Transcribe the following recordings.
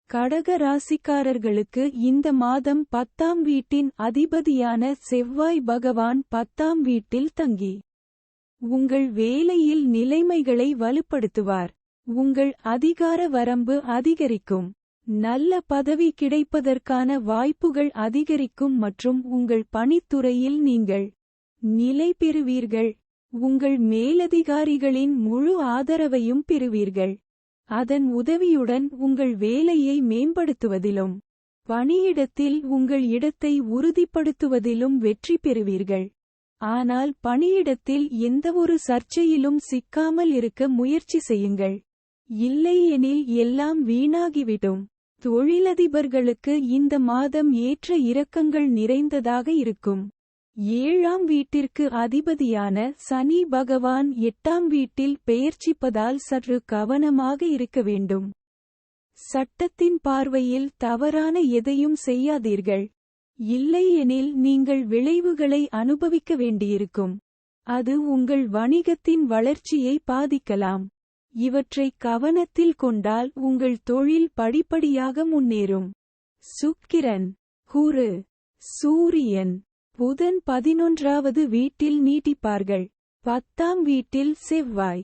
கடக ராசிக்காரர்களுக்கு இந்த மாதம் 10ஆம் வீட்டின் அதிபதியான செவ்வாய் பகவான் 10ஆம் வீட்டில் தங்கி உங்கள் வேலையில் நிலைமைகளை வலுப்படுத்துவார். உங்கள் அதிகார வரம்பு அதிகரிக்கும். நல்ல பதவி கிடைப்பதற்கான வாய்ப்புகள் அதிகரிக்கும் மற்றும் உங்கள் பணித்துறையில் நீங்கள் நிலை பெறுவீர்கள். உங்கள் மேலதிகாரிகளின் முழு ஆதரவையும் பெறுவீர்கள். அதன் உதவியுடன் உங்கள் வேலையை மேம்படுத்துவதிலும் பணியிடத்தில் உங்கள் இடத்தை உறுதிப்படுத்துவதிலும் வெற்றி பெறுவீர்கள். ஆனால் பணியிடத்தில் எந்தவொரு சர்ச்சையிலும் சிக்காமல் இருக்க முயற்சி செய்யுங்கள். இல்லையெனில் எல்லாம் வீணாகிவிடும். தொழிலதிபர்களுக்கு இந்த மாதம் ஏற்ற இறக்கங்கள் நிறைந்ததாக இருக்கும். 7ஆம் வீட்டிற்கு அதிபதியான சனி பகவான் 8ஆம் வீட்டில் பெயர்ச்சிப்பதால் சற்று கவனமாக இருக்க வேண்டும். சட்டத்தின் பார்வையில் தவறான எதையும் செய்யாதீர்கள். இல்லையெனில் நீங்கள் விளைவுகளை அனுபவிக்க வேண்டியிருக்கும். அது உங்கள் வணிகத்தின் வளர்ச்சியை பாதிக்கலாம். இவற்றை கவனத்தில் கொண்டால் உங்கள் தொழில் படிப்படியாக முன்னேறும். சுக்கிரன், குரு, சூரியன், புதன் 11வது வீட்டில் நீட்டிப்பார்கள். 10ஆம் வீட்டில் செவ்வாய்,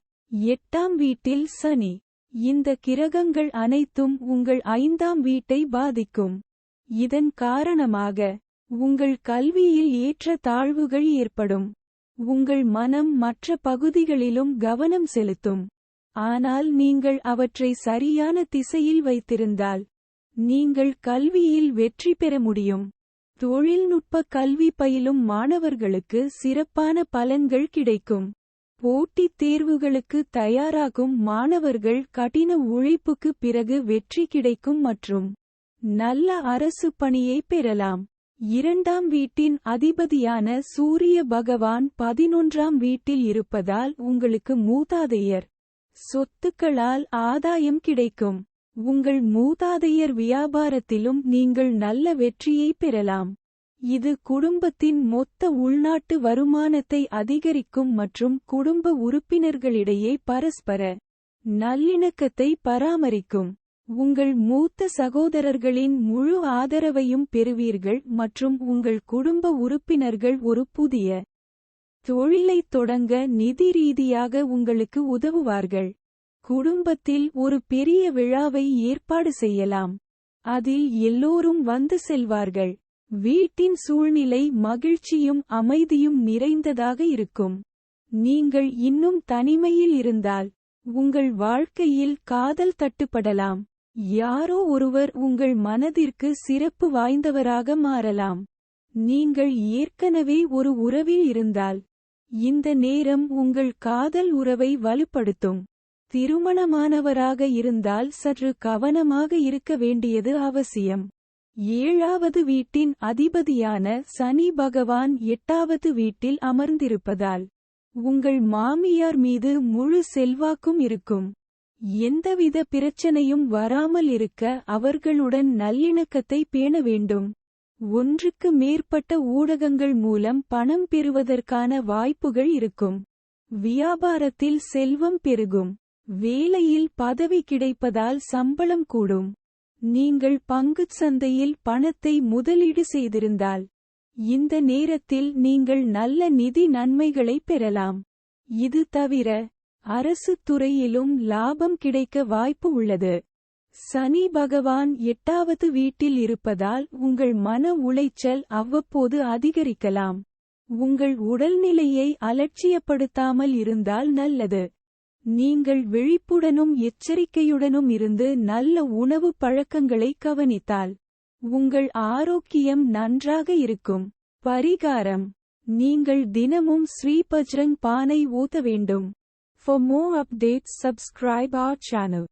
8ஆம் வீட்டில் சனி. இந்த கிரகங்கள் அனைத்தும் உங்கள் 5ஆம் வீட்டை பாதிக்கும். இதன் காரணமாக உங்கள் கல்வியில் ஏற்ற தாழ்வுகள் ஏற்படும். உங்கள் மனம் மற்ற பகுதிகளிலும் கவனம் செலுத்தும். ஆனால் நீங்கள் அவற்றை சரியான திசையில் வைத்திருந்தால் நீங்கள் கல்வியில் வெற்றி பெற முடியும். தொழில்நுட்ப கல்வி பயிலும் மாணவர்களுக்கு சிறப்பான பலன்கள் கிடைக்கும். போட்டித் தேர்வுகளுக்கு தயாராகும் மாணவர்கள் கடின உழைப்புக்கு பிறகு வெற்றி கிடைக்கும் மற்றும் நல்ல அரசு பணியை பெறலாம். 2ஆம் வீட்டின் அதிபதியான சூரிய பகவான் 11ஆம் வீட்டில் இருப்பதால் உங்களுக்கு மூதாதையர் சொத்துக்களால் ஆதாயம் கிடைக்கும். உங்கள் மூதாதையர் வியாபாரத்திலும் நீங்கள் நல்ல வெற்றியை பெறலாம். இது குடும்பத்தின் மொத்த உள்நாட்டு வருமானத்தை அதிகரிக்கும் மற்றும் குடும்ப உறுப்பினர்களிடையே பரஸ்பர நல்லிணக்கத்தை பராமரிக்கும். உங்கள் மூத்த சகோதரர்களின் முழு ஆதரவையும் பெறுவீர்கள் மற்றும் உங்கள் குடும்ப உறுப்பினர்கள் ஒரு புதிய தொழிலைத் தொடங்க நிதி ரீதியாக உங்களுக்கு உதவுவார்கள். குடும்பத்தில் ஒரு பெரிய விழாவை ஏற்பாடு செய்யலாம். அதில் எல்லோரும் வந்து செல்வார்கள். வீட்டின் சூழ்நிலை மகிழ்ச்சியும் அமைதியும் நிறைந்ததாக இருக்கும். நீங்கள் இன்னும் தனிமையில் இருந்தால் உங்கள் வாழ்க்கையில் காதல் தட்டுப்படலாம். யாரோ ஒருவர் உங்கள் மனதிற்கு சிறப்பு வாய்ந்தவராக மாறலாம். நீங்கள் ஏற்கனவே ஒரு உறவில் இருந்தால் இந்த நேரம் உங்கள் காதல் உறவை வலுப்படுத்தும். திருமணமானவராக இருந்தால் சற்று கவனமாக இருக்க வேண்டியது அவசியம். 7வது வீட்டின் அதிபதியான சனி பகவான் 8வது வீட்டில் அமர்ந்திருப்பதால் உங்கள் மாமியார் மீது முழு செல்வாக்கும் இருக்கும். எந்தவித பிரச்சனையும் வராமல் இருக்க அவர்களுடன் நல்லிணக்கத்தை பேண வேண்டும். ஒன்றுக்கு மேற்பட்ட ஊடகங்கள் மூலம் பணம் பெறுவதற்கான வாய்ப்புகள் இருக்கும். வியாபாரத்தில் செல்வம் பெருகும். வேலையில் பதவி கிடைப்பதால் சம்பளம் கூடும். நீங்கள் பங்குச் சந்தையில் பணத்தை முதலீடு செய்திருந்தால் இந்த நேரத்தில் நீங்கள் நல்ல நிதி நன்மைகளை பெறலாம். இது தவிர அரசு துறையிலும் லாபம் கிடைக்க வாய்ப்பு உள்ளது. சனி பகவான் 8வது வீட்டில் இருப்பதால் உங்கள் மன உளைச்சல் அவ்வப்போது அதிகரிக்கலாம். உங்கள் உடல்நிலையை அலட்சியப்படுத்தாமல் இருந்தால் நல்லது. நீங்கள் விழிப்புடனும் எச்சரிக்கையுடனும் இருந்து நல்ல உணவு பழக்கங்களை கவனித்தால் உங்கள் ஆரோக்கியம் நன்றாக இருக்கும். பரிகாரம்: நீங்கள் தினமும் ஸ்ரீ பஜ்ரங் பானை ஊத வேண்டும். For more updates, subscribe our channel.